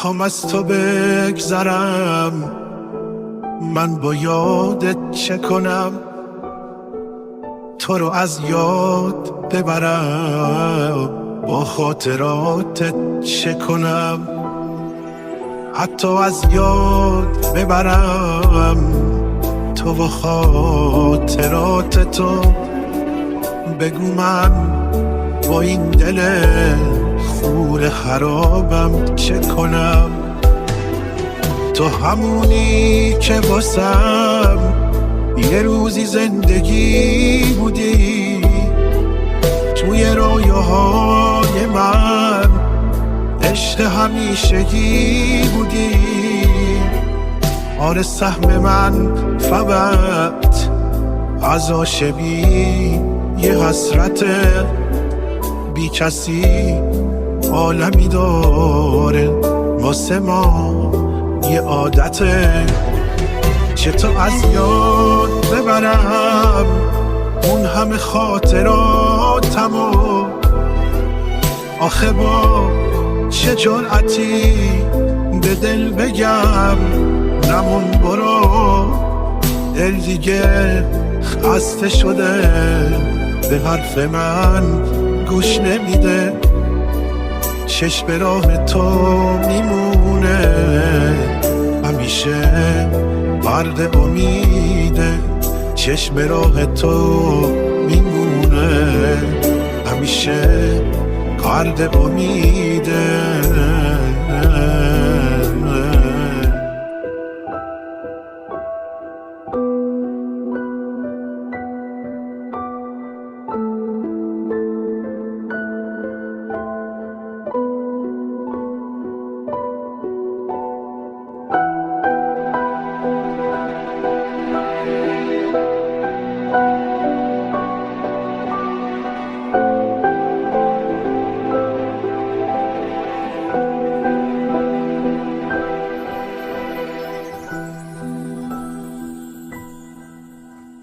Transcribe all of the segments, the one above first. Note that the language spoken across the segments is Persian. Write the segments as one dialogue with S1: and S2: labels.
S1: بخوام از تو بگذرم، من با یادت چه کنم؟ تو رو از یاد ببرم، با خاطراتت چه کنم؟ حتی از یاد ببرم تو و خاطرات تو. بگو من با این دل خور خرابم چه کنم؟ تو همونی که واسم یه روزی زندگی بودی، توی رویاهای من عشق همیشگی بودی. آره سهم من فقط از عاشقی یه حسرته، بی کسی عالمی داره واسه ما یه عادته. چطور از یاد ببرم اون همه خاطراتمو؟ آخه با چه جرأتی به دل بگم نمون برو؟ دل دیگه خسته شده، به حرف من گوش نمیده. چشم به راه تو میمونه همیشه غرق امیده. چشم به راه تو میمونه همیشه غرق امیده.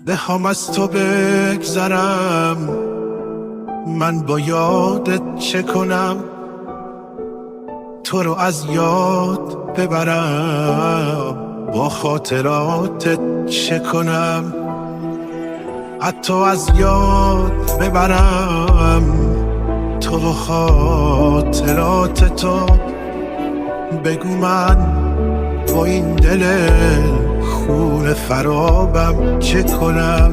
S1: بخوام از تو بگذرم، من با یادت چه کنم؟ تو رو از یاد ببرم، با خاطراتت چه کنم؟ حتی از یاد ببرم تو و خاطرات تو. بگو من با این دل خون خرابم چه کنم؟